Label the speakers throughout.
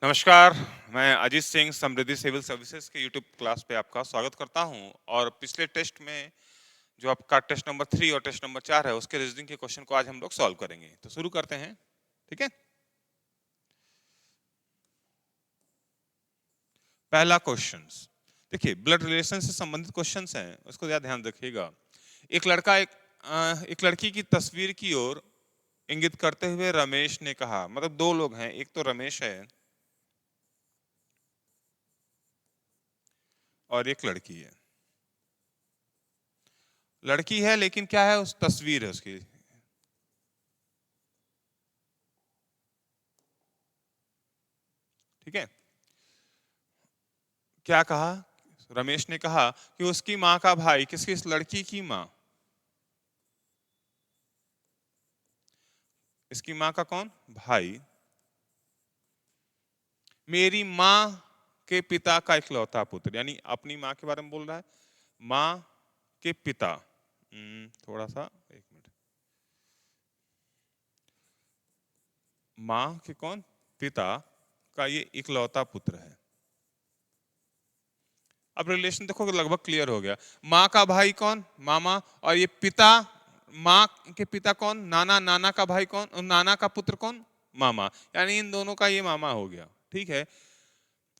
Speaker 1: नमस्कार। मैं अजीत सिंह समृद्धि civil services के यूट्यूब क्लास पे आपका स्वागत करता हूं। और पिछले टेस्ट में जो आपका टेस्ट नंबर 3 और टेस्ट नंबर 4 है उसके रीजनिंग के क्वेश्चन को आज हम लोग सॉल्व करेंगे। तो शुरू करते हैं, ठीक है। पहला क्वेश्चन देखिए, ब्लड रिलेशन से संबंधित क्वेश्चंस हैं, उसको ज्यादा ध्यान रखिएगा। एक लड़का एक लड़की की तस्वीर की ओर इंगित करते हुए रमेश ने कहा, मतलब दो लोग हैं, एक तो रमेश है और एक लड़की है। लड़की है लेकिन क्या है, उस तस्वीर है उसकी। ठीक है, क्या कहा, रमेश ने कहा कि उसकी माँ का भाई, किसकी, इस लड़की की माँ, इसकी माँ का कौन, भाई, मेरी माँ के पिता का इकलौता पुत्र, यानी अपनी माँ के बारे में बोल रहा है, माँ के पिता। थोड़ा सा एक मिनट, माँ के कौन, पिता का ये इकलौता पुत्र है। अब रिलेशन देखो लगभग क्लियर हो गया। माँ का भाई कौन, मामा, और ये पिता, माँ के पिता कौन, नाना, नाना का भाई कौन, और नाना का पुत्र कौन, मामा, यानी इन दोनों का ये मामा हो गया। ठीक है,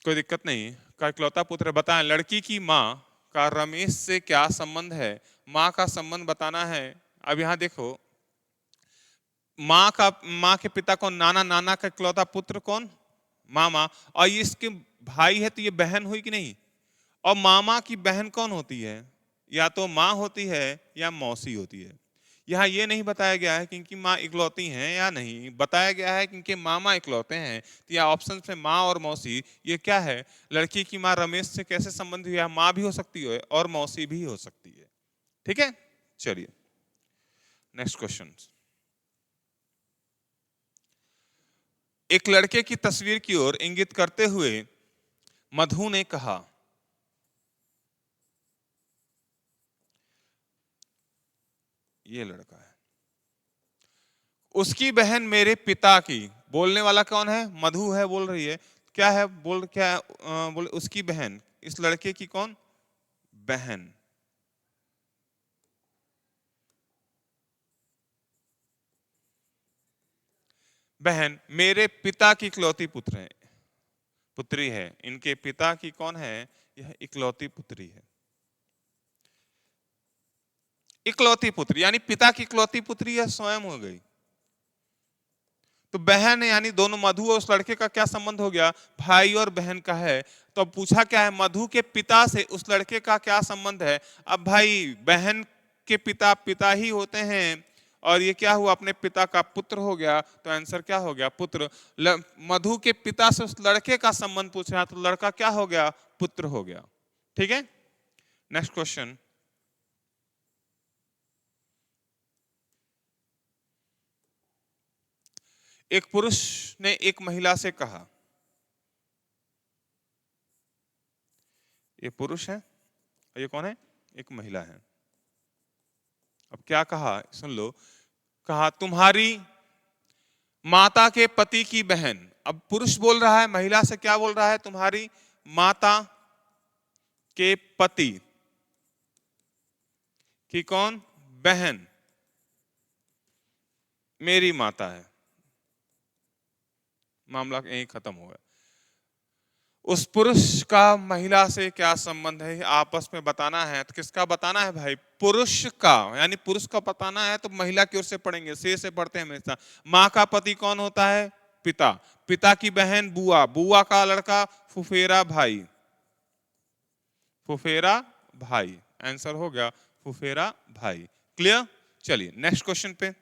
Speaker 1: कोई दिक्कत नहीं। का इकलौता पुत्र, बताएं लड़की की माँ का रमेश से क्या संबंध है। माँ का संबंध बताना है। अब यहाँ देखो, माँ के पिता कौन, नाना, नाना का इकलौता पुत्र कौन, मामा, और ये इसके भाई है तो ये बहन हुई कि नहीं। और मामा की बहन कौन होती है, या तो माँ होती है या मौसी होती है। यहाँ ये नहीं बताया गया है कि इनकी माँ इकलौती हैं या नहीं, बताया गया है कि इनके मामा इकलौते हैं। तो यह ऑप्शन में माँ और मौसी, ये क्या है, लड़की की माँ रमेश से कैसे संबंधित है, माँ भी हो सकती है और मौसी भी हो सकती है। ठीक है, चलिए नेक्स्ट क्वेश्चन। एक लड़के की तस्वीर की ओर इंगित करते हुए मधु ने कहा, ये लड़का है, उसकी बहन मेरे पिता की, बोलने वाला कौन है, मधु है, बोल रही है, क्या है, बोल क्या है, बोले उसकी बहन, इस लड़के की कौन, बहन, बहन मेरे पिता की इकलौती पुत्र है, पुत्री है। इनके पिता की कौन है, यह इकलौती पुत्री है। इकलौती पुत्री यानी पिता की इकलौती पुत्री है, स्वयं हो गई। तो बहन है, यानी दोनों, मधु और उस लड़के का क्या संबंध हो गया, भाई और बहन का है। तो अब पूछा क्या है, मधु के पिता से उस लड़के का क्या संबंध है। अब भाई बहन के पिता पिता ही होते हैं, और ये क्या हुआ, अपने पिता का पुत्र हो गया, तो आंसर क्या हो गया, पुत्र। मधु के पिता से उस लड़के का संबंध पूछ रहा, तो लड़का क्या हो गया, पुत्र हो गया। ठीक है, नेक्स्ट क्वेश्चन। एक पुरुष ने एक महिला से कहा, ये पुरुष है और ये कौन है, एक महिला है। अब क्या कहा, सुन लो, कहा तुम्हारी माता के पति की बहन। अब पुरुष बोल रहा है, महिला से क्या बोल रहा है, तुम्हारी माता के पति की कौन, बहन मेरी माता है। मामला यहीं खत्म हो गया। उस पुरुष का महिला से क्या संबंध है, आपस में बताना है। तो किसका बताना है भाई, पुरुष का, यानी पुरुष का बताना है तो महिला की ओर से पढ़ेंगे, से पढ़ते हैं हमेशा। माँ का पति कौन होता है, पिता, पिता की बहन बुआ, बुआ का लड़का फुफेरा भाई, फुफेरा भाई, आंसर हो गया फुफेरा भाई। क्लियर, चलिए नेक्स्ट क्वेश्चन पे।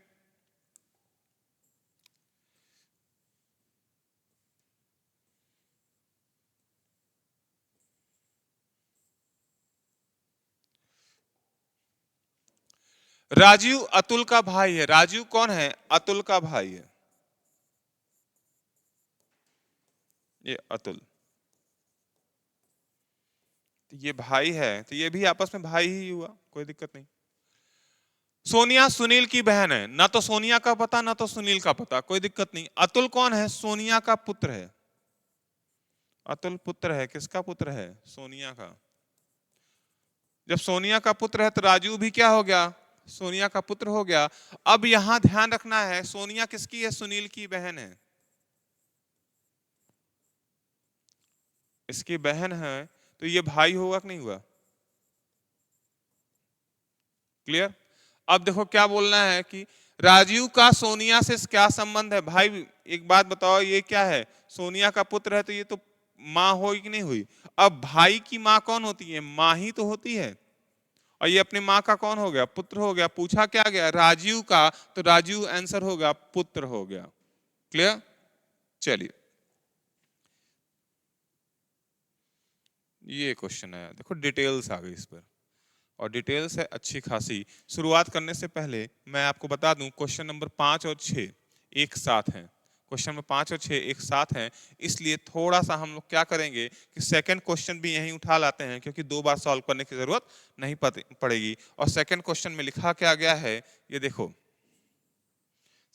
Speaker 1: राजीव अतुल का भाई है। राजीव कौन है, अतुल का भाई है, ये अतुल, तो ये भाई है, तो ये भी आपस में भाई ही हुआ, कोई दिक्कत नहीं। सोनिया सुनील की बहन है, ना तो सोनिया का पता ना तो सुनील का पता, कोई दिक्कत नहीं। अतुल कौन है, सोनिया का पुत्र है। अतुल पुत्र है, किसका पुत्र है? सोनिया का। जब सोनिया का पुत्र है तो राजू भी क्या हो गया? सोनिया का पुत्र हो गया। अब यहां ध्यान रखना है, सोनिया किसकी है? सुनील की बहन है। इसकी बहन है, तो ये भाई होगा कि नहीं हुआ? क्लियर? अब देखो क्या बोलना है कि राजीव का सोनिया से क्या संबंध है? भाई एक बात बताओ, ये क्या है? सोनिया का पुत्र है तो ये तो माँ हुई कि नहीं हुई? अब भाई की माँ कौन होती है? माँ ही तो होती है। और ये अपनी माँ का कौन हो गया? पुत्र हो गया। पूछा क्या गया? राजीव का, तो राजीव आंसर होगा, पुत्र हो गया। क्लियर? चलिए ये क्वेश्चन है, देखो डिटेल्स आ गई इस पर, और डिटेल्स है अच्छी खासी। शुरुआत करने से पहले मैं आपको बता दूं, क्वेश्चन नंबर 5 और 6 एक साथ हैं। क्वेश्चन नंबर 5 और 6 एक साथ हैं, इसलिए थोड़ा सा हम लोग क्या करेंगे कि सेकंड क्वेश्चन भी यहीं उठा लाते हैं, क्योंकि दो बार सॉल्व करने की जरूरत नहीं पड़ेगी। और सेकंड क्वेश्चन में लिखा क्या गया है, ये देखो।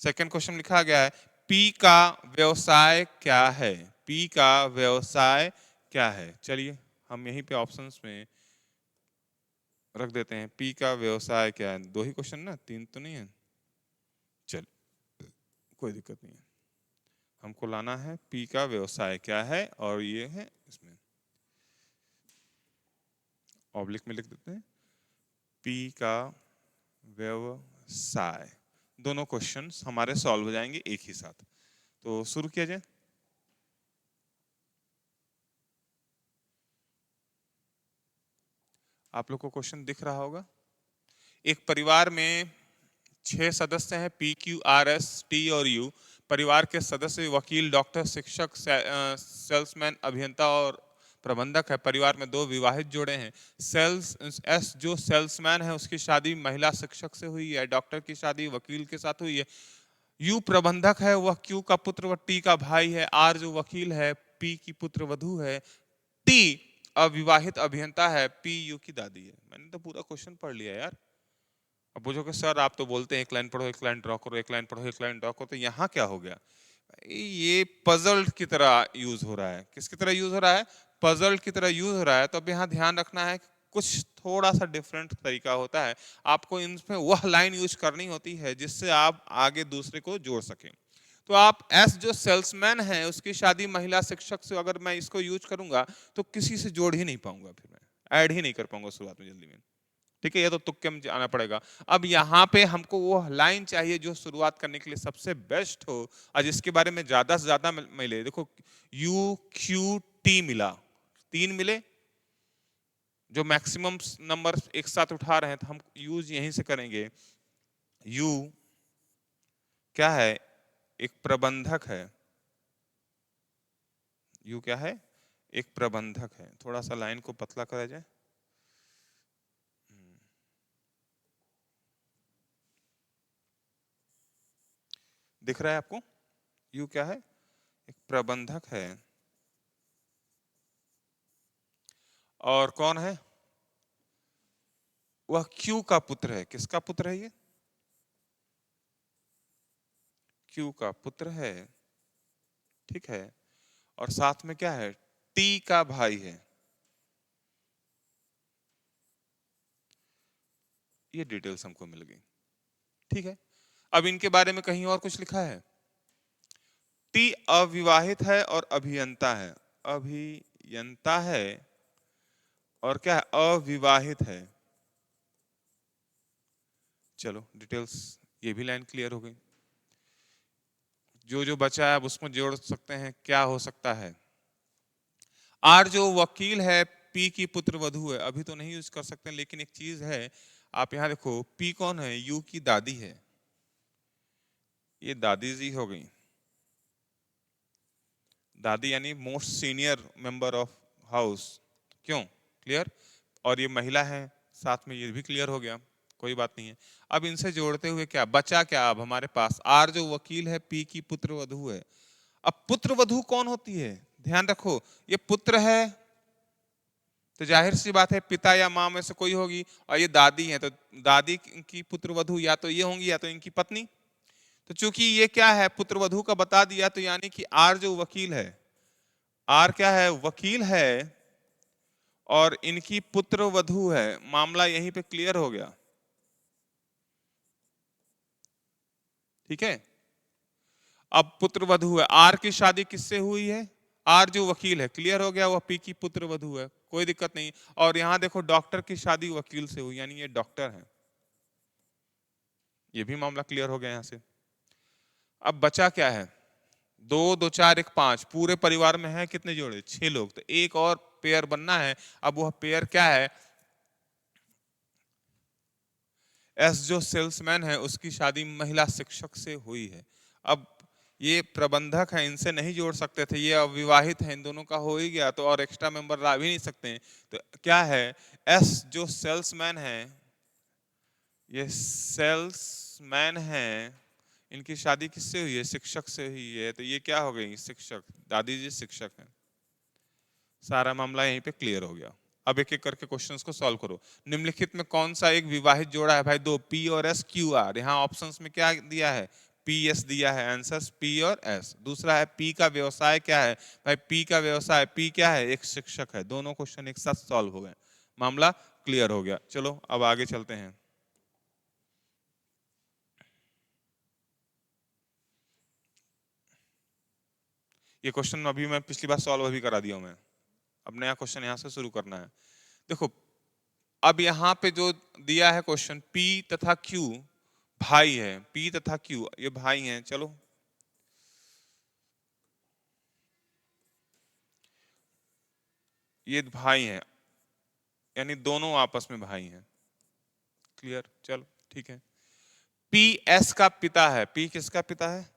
Speaker 1: सेकंड क्वेश्चन लिखा गया है, पी का व्यवसाय क्या है? पी का व्यवसाय क्या है? चलिए हम यहीं पे ऑप्शंस में रख देते हैं, पी का व्यवसाय क्या है। दो ही क्वेश्चन ना, तीन तो नहीं है। चल कोई दिक्कत नहीं है, हमको लाना है पी का व्यवसाय क्या है, और ये है इसमें ऑब्लिक में लिख देते हैं, पी का व्यवसाय। दोनों क्वेश्चंस हमारे सॉल्व हो जाएंगे एक ही साथ। तो शुरू किया जाए। आप लोग को क्वेश्चन दिख रहा होगा। एक परिवार में 6 सदस्य हैं, P Q R S T और यू। परिवार के सदस्य वकील, डॉक्टर, शिक्षक, सेल्समैन, अभियंता और प्रबंधक है। परिवार में 2 विवाहित जोड़े हैं। सेल्स एस जो सेल्समैन है उसकी शादी महिला शिक्षक से हुई है। डॉक्टर की शादी वकील के साथ हुई है। यू प्रबंधक है, वह क्यू का पुत्र व टी का भाई है। आर जो वकील है, पी की पुत्र वधू है। टी अविवाहित अभियंता है, पी यू की दादी है। मैंने तो पूरा क्वेश्चन पढ़ लिया यार। अब पूछोगे सर आप तो बोलते हैं एक लाइन पढ़ो, एक लाइन ड्रॉ करो, एक लाइन पढ़ो, एक लाइन ड्रॉ करो, तो यहाँ क्या हो गया? ये पजल की तरह यूज हो रहा है। किसकी तरह यूज हो रहा है? पजल की तरह यूज हो रहा है। तो अब यहाँ ध्यान रखना है, कुछ थोड़ा सा डिफरेंट तरीका होता है। आपको इनमें वह लाइन यूज करनी होती है जिससे आप आगे दूसरे को जोड़ सकें। तो आप एस जो सेल्समैन है उसकी शादी महिला शिक्षक से, अगर मैं इसको यूज करूंगा तो किसी से जोड़ ही नहीं पाऊंगा, फिर मैं ऐड ही नहीं कर पाऊंगा शुरुआत में जल्दी में। ठीक है, ये तो तुक्के में जाना पड़ेगा। अब यहाँ पे हमको वो लाइन चाहिए जो शुरुआत करने के लिए सबसे बेस्ट हो और जिसके बारे में ज्यादा से ज्यादा मिले। देखो यू क्यू टी मिला, 3 मिले, जो मैक्सिमम नंबर एक साथ उठा रहे हैं, तो हम यूज यहीं से करेंगे। यू क्या है? एक प्रबंधक है। यू क्या है? एक प्रबंधक है। थोड़ा सा लाइन को पतला करा जाए। दिख रहा है आपको? यू क्या है? एक प्रबंधक है। और कौन है? वह क्यू का पुत्र है। किसका पुत्र है ये? क्यू का पुत्र है। ठीक है, और साथ में क्या है? टी का भाई है। ये डिटेल्स हमको मिल गई। ठीक है, अब इनके बारे में कहीं और कुछ लिखा है। टी अविवाहित है और अभियंता है। अभियंता है और क्या है? अविवाहित है। चलो डिटेल्स, ये भी लाइन क्लियर हो गई। जो जो बचा है अब उसमें जोड़ सकते हैं, क्या हो सकता है? आर जो वकील है, पी की पुत्र वधू है। अभी तो नहीं यूज कर सकते, लेकिन एक चीज है, आप यहां देखो, पी कौन है? यू की दादी है। ये दादी जी हो गई। दादी यानी most senior member of house. क्यों? क्लियर? और ये महिला है साथ में, ये भी क्लियर हो गया, कोई बात नहीं है। अब इनसे जोड़ते हुए क्या बचा? क्या अब हमारे पास आर जो वकील है, पी की पुत्र वधू है। अब पुत्र वधू कौन होती है? ध्यान रखो, ये पुत्र है तो जाहिर सी बात है पिता या माँ में से कोई होगी, और ये दादी है तो दादी की पुत्र वधू या तो ये होंगी या तो इनकी पत्नी। तो चूंकि ये क्या है, पुत्र वधू का बता दिया, तो यानी कि आर जो वकील है, आर क्या है, वकील है और इनकी पुत्र वधू है। मामला यहीं पे क्लियर हो गया। ठीक है, अब पुत्र वधू है, आर की शादी किससे हुई है, आर जो वकील है, क्लियर हो गया, वह पी की पुत्र वधू है, कोई दिक्कत नहीं। और यहां देखो डॉक्टर की शादी वकील से हुई, यानी ये डॉक्टर है, ये भी मामला क्लियर हो गया यहां से। अब बचा क्या है, दो दो चार एक पांच, पूरे परिवार में है कितने जोड़े, 6 लोग, तो एक और पेयर बनना है। अब वह पेयर क्या है, एस जो सेल्समैन है उसकी शादी महिला शिक्षक से हुई है। अब ये प्रबंधक है, इनसे नहीं जोड़ सकते थे, ये अविवाहित है, इन दोनों का हो ही गया, तो और एक्स्ट्रा मेंबर ला भी नहीं सकते हैं। तो क्या है, एस जो सेल्समैन है, ये सेल्समैन है, इनकी शादी किससे हुई है, शिक्षक से हुई है, तो ये क्या हो गई, शिक्षक, दादी जी शिक्षक है। सारा मामला यहीं पे क्लियर हो गया। अब एक एक करके क्वेश्चंस को सॉल्व करो। निम्नलिखित में कौन सा एक विवाहित जोड़ा है भाई, दो, पी और एस, क्यू आर। यहाँ ऑप्शंस में क्या दिया है, पी एस दिया है, आंसर्स पी और एस। दूसरा है पी का व्यवसाय क्या है, भाई पी का व्यवसाय, पी क्या है, एक शिक्षक है। दोनों क्वेश्चन एक साथ सॉल्व हो गए, मामला क्लियर हो गया। चलो अब आगे चलते हैं। ये क्वेश्चन अभी मैं पिछली बार सॉल्व अभी करा दिया हूं मैं, अब नया क्वेश्चन यहां से शुरू करना है। देखो अब यहां पे जो दिया है क्वेश्चन, P तथा Q भाई है, P तथा Q ये भाई हैं। चलो ये भाई हैं, यानी दोनों आपस में भाई हैं, क्लियर। चलो ठीक है, P S का पिता है, P किसका पिता है,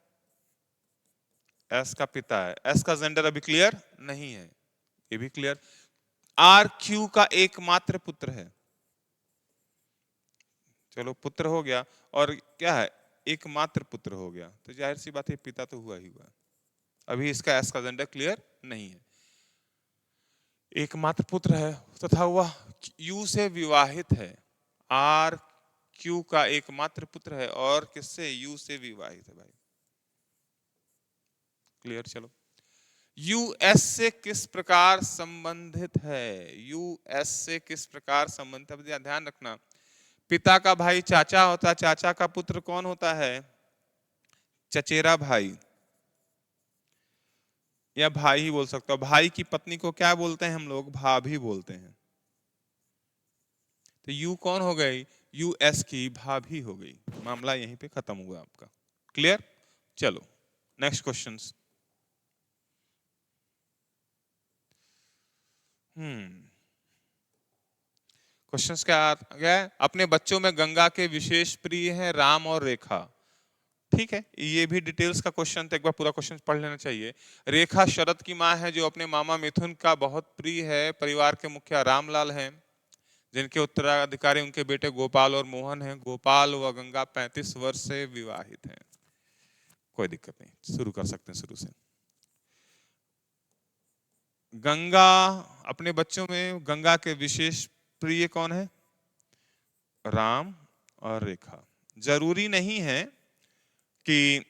Speaker 1: S का पिता है। S का जेंडर अभी क्लियर नहीं है, ये भी क्लियर। R Q का एकमात्र पुत्र है, चलो पुत्र हो गया, और क्या है, एकमात्र पुत्र हो गया, तो जाहिर सी बात है पिता तो हुआ ही हुआ। अभी इसका एस का जेंडर क्लियर नहीं है, एकमात्र पुत्र है तथा वह यू से विवाहित है। आर क्यू का एकमात्र पुत्र है और किससे, यू से विवाहित है भाई, क्लियर। चलो यूएस से किस प्रकार संबंधित है, यूएस से किस प्रकार संबंधित है, ध्यान रखना। पिता का भाई चाचा होता है, चाचा का पुत्र कौन होता है, चचेरा भाई, या भाई ही बोल सकते हो। भाई की पत्नी को क्या बोलते हैं हम लोग, भाभी बोलते हैं। तो यू कौन हो गई, यूएस की भाभी हो गई, मामला यहीं पे खत्म हुआ आपका, क्लियर। चलो नेक्स्ट क्वेश्चंस। क्वेश्चंस क्या आ गया है, अपने बच्चों में गंगा के विशेष प्रिय हैं राम और रेखा। ठीक है, ये भी डिटेल्स का क्वेश्चन था, एक बार पूरा क्वेश्चन पढ़ लेना चाहिए। रेखा शरद की मां है जो अपने मामा मिथुन का बहुत प्रिय है। परिवार के मुखिया रामलाल हैं, जिनके उत्तराधिकारी उनके बेटे गोपाल और मोहन हैं। गोपाल व गंगा 35 वर्ष से विवाहित हैं। कोई दिक्कत नहीं, शुरू कर सकते हैं शुरू से। गंगा, अपने बच्चों में गंगा के विशेष प्रिय कौन है, राम और रेखा। जरूरी नहीं है कि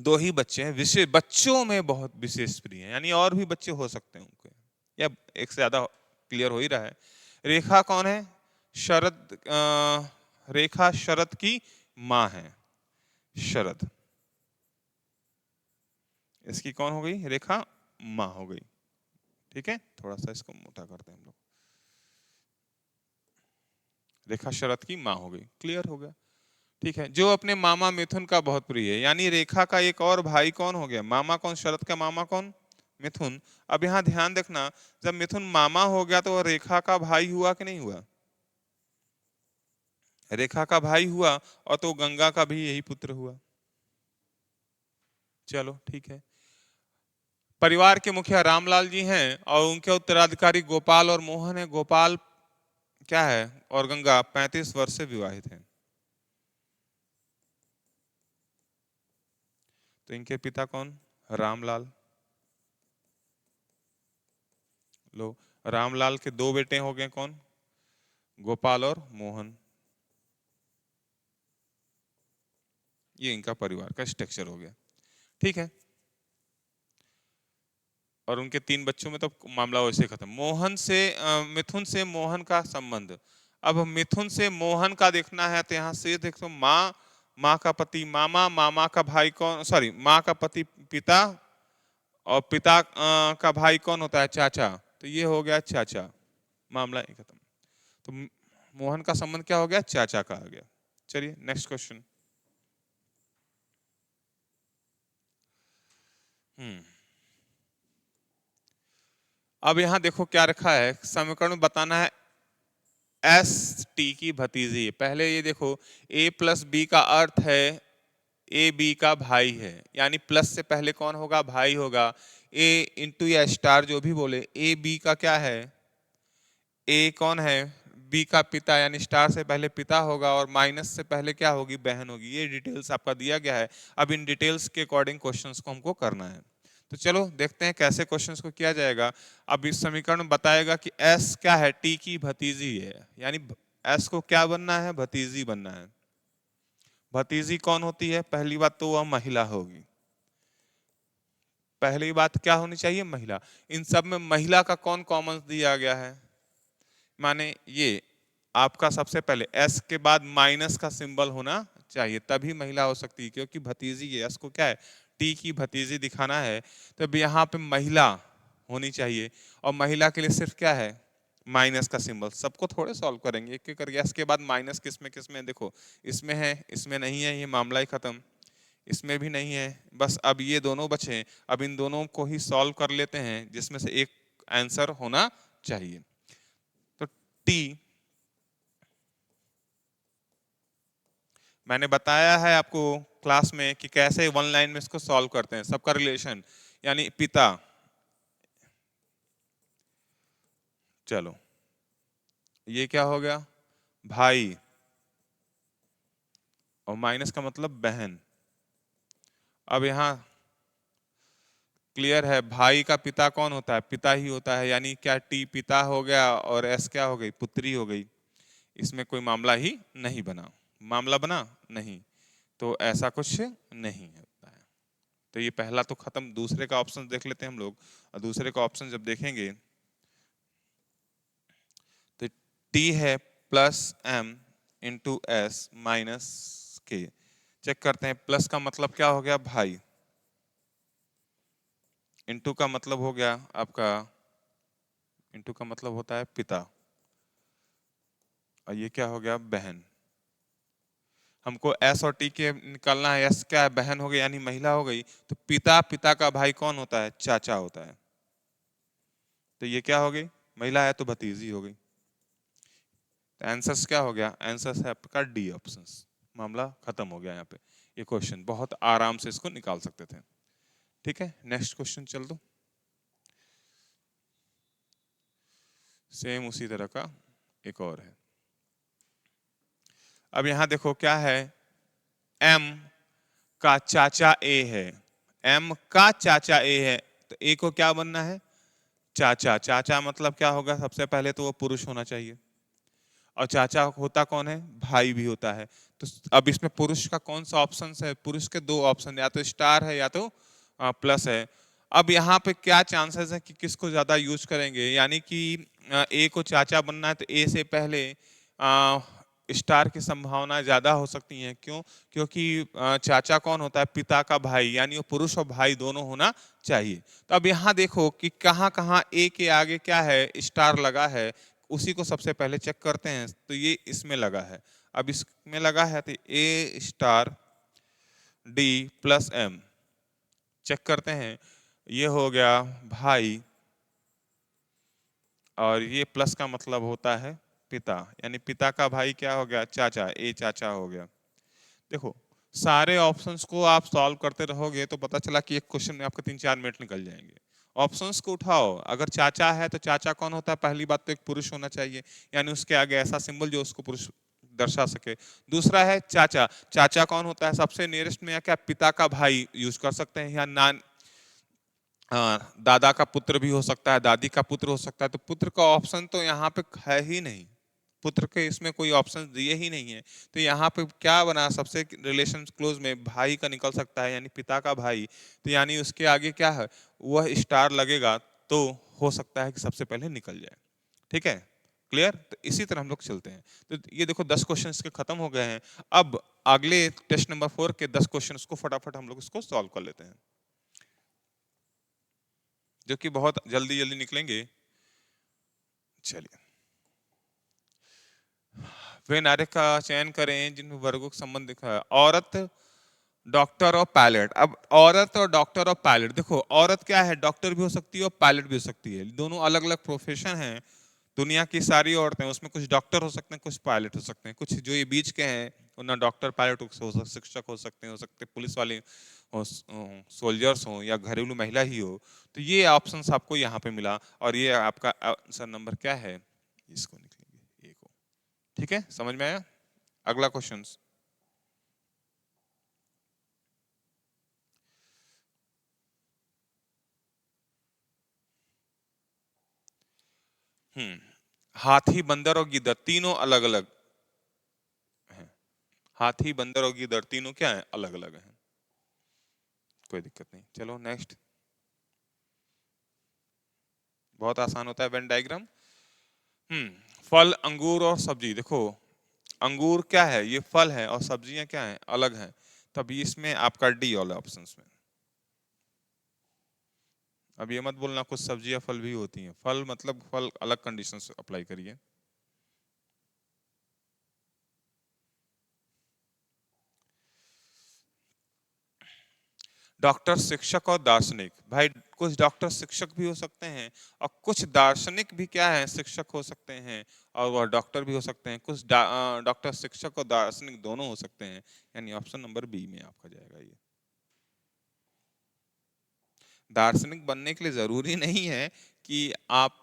Speaker 1: दो ही बच्चे हैं, विशेष बच्चों में बहुत विशेष प्रिय हैं, यानी और भी बच्चे हो सकते हैं उनके, या एक से ज्यादा, क्लियर हो ही रहा है। रेखा कौन है, शरद, रेखा शरद की मां है, शरद, इसकी कौन हो गई, रेखा मां हो गई। ठीक है, थोड़ा सा इसको मोटा करते हैं हम लोग, रेखा शरद की मां हो गई, क्लियर हो गया। ठीक है, जो अपने मामा मिथुन का बहुत प्रिय है, यानी रेखा का एक और भाई कौन हो गया, मामा कौन, शरद का मामा कौन, मिथुन। अब यहां ध्यान देखना, जब मिथुन मामा हो गया तो वो रेखा का भाई हुआ कि नहीं हुआ, रेखा का भाई हुआ, और तो गंगा का भी यही पुत्र हुआ। चलो ठीक है, परिवार के मुखिया रामलाल जी हैं और उनके उत्तराधिकारी गोपाल और मोहन है। गोपाल क्या है और गंगा 35 वर्ष से विवाहित हैं। तो इनके पिता कौन, रामलाल। लो, रामलाल के दो बेटे हो गए कौन, गोपाल और मोहन। ये इनका परिवार का स्ट्रक्चर हो गया। ठीक है, और उनके 3 बच्चों में तो मामला वैसे खत्म। मोहन से मिथुन से मोहन का संबंध। अब मिथुन से मोहन का देखना है तो यहाँ से देखो माँ, माँ का पति मामा, मामा का भाई कौन, सॉरी माँ का पति पिता, और पिता का भाई कौन होता है, चाचा। तो ये हो गया चाचा, मामला ही खत्म। तो मोहन का संबंध क्या हो गया, चाचा का आ गया। चलिए नेक्स्ट क्वेश्चन। अब यहां देखो क्या रखा है, समीकरण में बताना है एस टी की भतीजी। पहले ये देखो ए प्लस बी का अर्थ है ए बी का भाई है, यानी प्लस से पहले कौन होगा, भाई होगा। ए इंटू या स्टार जो भी बोले, ए बी का क्या है, ए कौन है, बी का पिता, यानी स्टार से पहले पिता होगा और माइनस से पहले क्या होगी, बहन होगी। ये डिटेल्स आपका दिया गया है। अब इन डिटेल्स के अकॉर्डिंग क्वेश्चंस को हमको करना है। तो चलो देखते हैं कैसे क्वेश्चंस को किया जाएगा। अब इस समीकरण में बताएगा कि एस क्या है, टी की भतीजी है, यानी एस को क्या बनना है, भतीजी बनना है। भतीजी कौन होती है, पहली बात तो वह महिला होगी। पहली बात क्या होनी चाहिए, महिला। इन सब में महिला का कौन कॉमन दिया गया है, माने ये आपका सबसे पहले एस के बाद माइनस का सिंबल होना चाहिए, तभी महिला हो सकती है, क्योंकि भतीजी है, एस को क्या है, टी की भतीजी दिखाना है। तो अब यहाँ पे महिला होनी चाहिए, और महिला के लिए सिर्फ क्या है, माइनस का सिंबल। सबको थोड़े सॉल्व करेंगे एक एक करके। एस के बाद माइनस किसमें किसमें, देखो इसमें है, इसमें नहीं है, ये मामला ही खत्म। इसमें भी नहीं है, बस अब ये दोनों बचे। अब इन दोनों को ही सॉल्व कर लेते हैं, जिसमें से एक आंसर होना चाहिए। तो टी, मैंने बताया है आपको क्लास में कि कैसे वन लाइन में इसको सॉल्व करते हैं। सबका रिलेशन, यानी पिता, चलो ये क्या हो गया, भाई, और माइनस का मतलब बहन। अब यहां क्लियर है, भाई का पिता कौन होता है, पिता ही होता है, यानी क्या टी पिता हो गया और एस क्या हो गई, पुत्री हो गई। इसमें कोई मामला ही नहीं बना, मामला बना नहीं, तो ऐसा कुछ नहीं होता है। तो ये पहला तो खत्म। दूसरे का ऑप्शन देख लेते हैं हम लोग, और दूसरे का ऑप्शन जब देखेंगे तो टी है plus M into S minus K. Check करते हैं, प्लस का मतलब क्या हो गया, भाई, इंटू का मतलब हो गया आपका, इंटू का मतलब होता है पिता, और ये क्या हो गया, बहन। हमको एस और टी के निकालना है। एस क्या है, बहन हो गई, यानी महिला हो गई। तो पिता, पिता का भाई कौन होता है, चाचा होता है। तो ये क्या हो गई, महिला है तो भतीजी हो गई। तो आंसर्स क्या हो गया, आंसर्स है आपका डी ऑप्शन। मामला खत्म हो गया। यहाँ पे ये क्वेश्चन बहुत आराम से इसको निकाल सकते थे। ठीक है, नेक्स्ट क्वेश्चन चल दो। सेम उसी तरह का एक और है। अब यहां देखो क्या है, एम का चाचा ए है, एम का चाचा ए है, तो ए को क्या बनना है, चाचा। चाचा मतलब क्या होगा, सबसे पहले तो वो पुरुष होना चाहिए, और चाचा होता कौन है, भाई भी होता है। तो अब इसमें पुरुष का कौन सा ऑप्शन है, पुरुष के दो ऑप्शन, या तो स्टार है या तो प्लस है। अब यहाँ पे क्या चांसेस है कि किसको ज्यादा यूज करेंगे, यानी कि ए को चाचा बनना है तो ए से पहले स्टार की संभावना ज्यादा हो सकती है। क्यों, क्योंकि चाचा कौन होता है, पिता का भाई, यानी वो पुरुष और भाई दोनों होना चाहिए। तो अब यहाँ देखो कि कहाँ कहाँ ए के आगे क्या है, स्टार लगा है, उसी को सबसे पहले चेक करते हैं। तो ये इसमें लगा है, अब इसमें लगा है तो A star D plus M, check करते हैं। ये हो गया भाई, और ये प्लस का मतलब होता है पिता, यानी पिता का भाई क्या हो गया, चाचा, ए चाचा हो गया। देखो सारे ऑप्शंस को आप सॉल्व करते रहोगे तो पता चला कि एक क्वेश्चन में आपके 3-4 मिनट निकल जाएंगे। ऑप्शंस को उठाओ, अगर चाचा है तो चाचा कौन होता है, पहली बात तो एक पुरुष होना चाहिए, यानी उसके आगे ऐसा सिंबल जो उसको पुरुष दर्शा सके। दूसरा है चाचा, चाचा कौन होता है, सबसे नियरेस्ट में या क्या, पिता का भाई यूज कर सकते हैं, या नान दादा का पुत्र भी हो सकता है, दादी का पुत्र हो सकता है। तो पुत्र का ऑप्शन तो यहाँ पे है ही नहीं, पुत्र के इसमें कोई ऑप्शन दिए ही नहीं है, तो यहाँ पे क्या बना, सबसे रिलेशन क्लोज में भाई का निकल सकता है, यानी पिता का भाई, तो यानी उसके आगे क्या है, वह स्टार लगेगा तो हो सकता है कि सबसे पहले निकल जाए। ठीक है, क्लियर? तो इसी तरह हम लोग चलते हैं। तो ये देखो 10 क्वेश्चन के खत्म हो गए हैं। अब अगले टेस्ट नंबर 4 के 10 क्वेश्चन को फटाफट हम लोग इसको सॉल्व कर लेते हैं, जो कि बहुत जल्दी जल्दी निकलेंगे। चलिए, वे नारे का चयन करें जिनमें वर्गों का संबंध दिखा है। औरत, डॉक्टर और पायलट। अब औरत और डॉक्टर और पायलट, देखो औरत क्या है, डॉक्टर भी हो सकती है और पायलट भी हो सकती है, दोनों अलग अलग प्रोफेशन हैं। दुनिया की सारी औरतें, उसमें कुछ डॉक्टर हो सकते हैं, कुछ पायलट हो सकते हैं, कुछ जो ये बीच के हैं वो ना डॉक्टर पायलट हो सकते, शिक्षक हो सकते पुलिस वाले हो, सोल्जर्स हो, या घरेलू महिला ही हो। तो ये ऑप्शंस आपको यहाँ पे मिला, और ये आपका आंसर नंबर क्या है, इसको निकलेंगे ए को। ठीक है, समझ में आया? अगला क्वेश्चन। हाथी, बंदर और गिद्ध तीनों अलग अलग हैं। हाथी, बंदर और गिद्ध तीनों क्या है, अलग अलग हैं, कोई दिक्कत नहीं। चलो नेक्स्ट, बहुत आसान होता है वेन डायग्राम। फल, अंगूर और सब्जी। देखो अंगूर क्या है, ये फल है, और सब्जियां क्या है, अलग हैं, तभी इसमें आपका डी वाला ऑप्शन में। अब ये मत बोलना कुछ सब्जियां फल भी होती हैं, फल मतलब फल अलग कंडीशन से अप्लाई करिए। डॉक्टर, शिक्षक और दार्शनिक। भाई कुछ डॉक्टर शिक्षक भी हो सकते हैं, और कुछ दार्शनिक भी क्या है, शिक्षक हो सकते हैं, और वह डॉक्टर भी हो सकते हैं। कुछ डॉक्टर शिक्षक और दार्शनिक दोनों हो सकते हैं, यानी ऑप्शन नंबर बी में आपका जाएगा ये। दार्शनिक बनने के लिए जरूरी नहीं है कि आप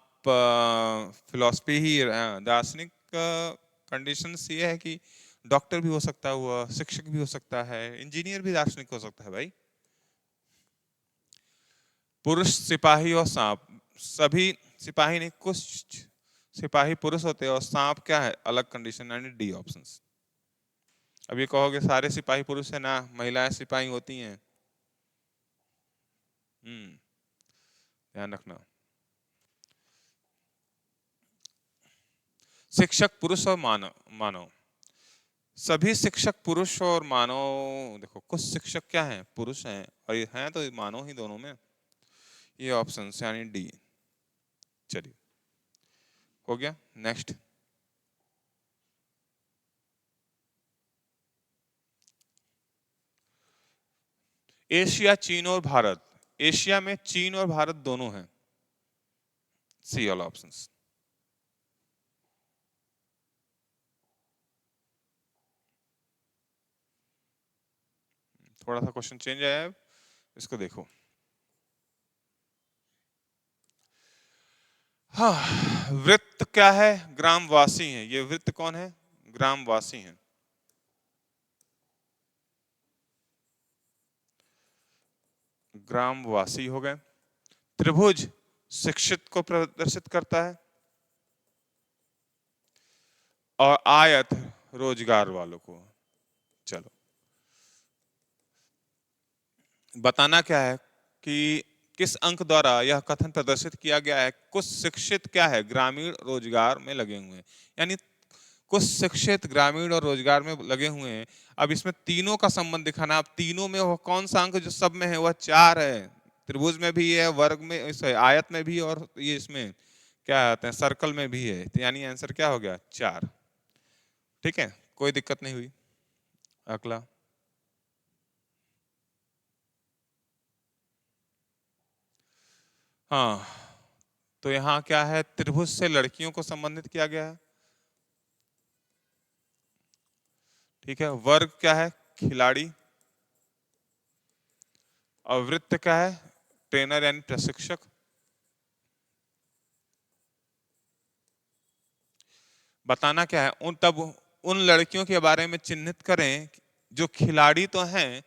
Speaker 1: फिलॉसफी ही दार्शनिक कंडीशन ये है कि डॉक्टर भी हो सकता है, हुआ शिक्षक भी हो सकता है, इंजीनियर भी दार्शनिक हो सकता है भाई। पुरुष, सिपाही और सांप। सभी सिपाही नहीं, कुछ सिपाही पुरुष होते हैं और सांप क्या है, अलग कंडीशन, यानी डी ऑप्शन। अब ये कहोगे सारे सिपाही पुरुष है ना, महिलाएं सिपाही होती हैं। ध्यान रखना। शिक्षक, पुरुष और मानव। मानव, सभी शिक्षक पुरुष और मानव। देखो कुछ शिक्षक क्या हैं, पुरुष हैं, और ये हैं तो मानव ही दोनों में, ये ऑप्शन यानी डी। चलिए हो गया, नेक्स्ट। एशिया, चीन और भारत। एशिया में चीन और भारत दोनों हैं, सी ऑल ऑप्शंस। थोड़ा सा क्वेश्चन चेंज आया है, इसको देखो। हाँ, वृत्त क्या है, ग्रामवासी हैं। ये वृत्त कौन है, ग्रामवासी हैं। ग्रामवासी हो गए। त्रिभुज शिक्षित को प्रदर्शित करता है, और आयत रोजगार वालों को। चलो बताना क्या है कि किस अंक द्वारा यह कथन प्रदर्शित किया गया है, कुछ शिक्षित क्या है, ग्रामीण रोजगार में लगे हुए हैं, यानी कुछ शिक्षित ग्रामीण और रोजगार में लगे हुए हैं। अब इसमें तीनों का संबंध दिखाना। अब तीनों में वो कौन सा अंक जो सब में है, वह 4 है। त्रिभुज में भी है, वर्ग में, आयत में भी, और ये इसमें क्या आते हैं, सर्कल में भी है, तो यानी आंसर क्या हो गया, 4। ठीक है, कोई दिक्कत नहीं हुई। अगला, हाँ, तो यहाँ क्या है, त्रिभुज से लड़कियों को संबंधित किया गया है। ठीक है, वर्ग क्या है, खिलाड़ी, और वृत्त क्या है, ट्रेनर यानी प्रशिक्षक। बताना क्या है, उन लड़कियों के बारे में चिन्हित करें जो खिलाड़ी तो हैं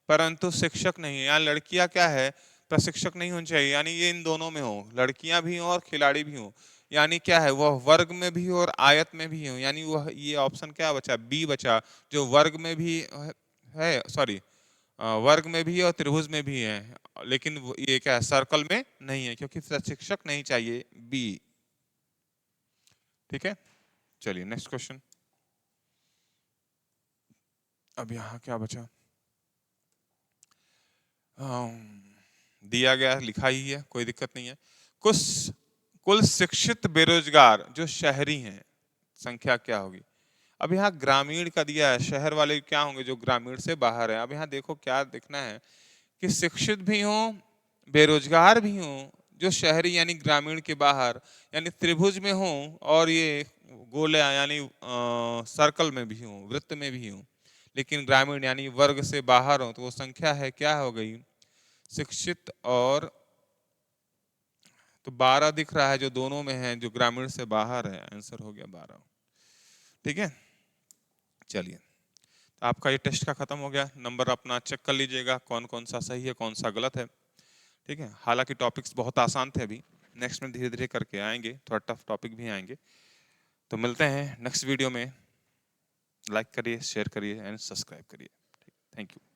Speaker 1: परंतु शिक्षक नहीं है। यहाँ लड़कियां क्या है, प्रशिक्षक नहीं होनी चाहिए, यानी ये इन दोनों में हो, लड़कियां भी हो और खिलाड़ी भी हो। यानी क्या है, वह वर्ग में भी हो और आयत में भी हो, यानी वह ये ऑप्शन क्या बचा, बी बचा, जो वर्ग में भी है, सॉरी वर्ग में भी है और त्रिभुज में भी है, लेकिन ये क्या है, सर्कल में नहीं है, क्योंकि प्रशिक्षक नहीं चाहिए, बी। ठीक है, चलिए नेक्स्ट क्वेश्चन। अब यहाँ क्या बचा, दिया गया लिखा ही है, कोई दिक्कत नहीं है। कुछ कुल शिक्षित बेरोजगार जो शहरी हैं संख्या क्या होगी। अब यहाँ ग्रामीण का दिया है, शहर वाले क्या होंगे, जो ग्रामीण से बाहर है। अब यहाँ देखो क्या देखना है कि शिक्षित भी हो, बेरोजगार भी हो, जो शहरी यानी ग्रामीण के बाहर, यानी त्रिभुज में हो, और ये गोले यानी सर्कल में भी हो, वृत्त में भी हो, लेकिन ग्रामीण यानी वर्ग से बाहर हो, तो वो संख्या है क्या हो गई, शिक्षित और, तो 12 दिख रहा है जो दोनों में है, जो ग्रामीण से बाहर है, आंसर हो गया 12। ठीक है, चलिए आपका ये टेस्ट का खत्म हो गया, नंबर अपना चेक कर लीजिएगा कौन कौन सा सही है कौन सा गलत है। ठीक है, हालांकि टॉपिक्स बहुत आसान थे, अभी नेक्स्ट में धीरे धीरे करके आएंगे, थोड़ा टफ टॉपिक भी आएंगे। तो मिलते हैं नेक्स्ट वीडियो में, लाइक करिए, शेयर करिए एंड सब्सक्राइब करिए। Thank you.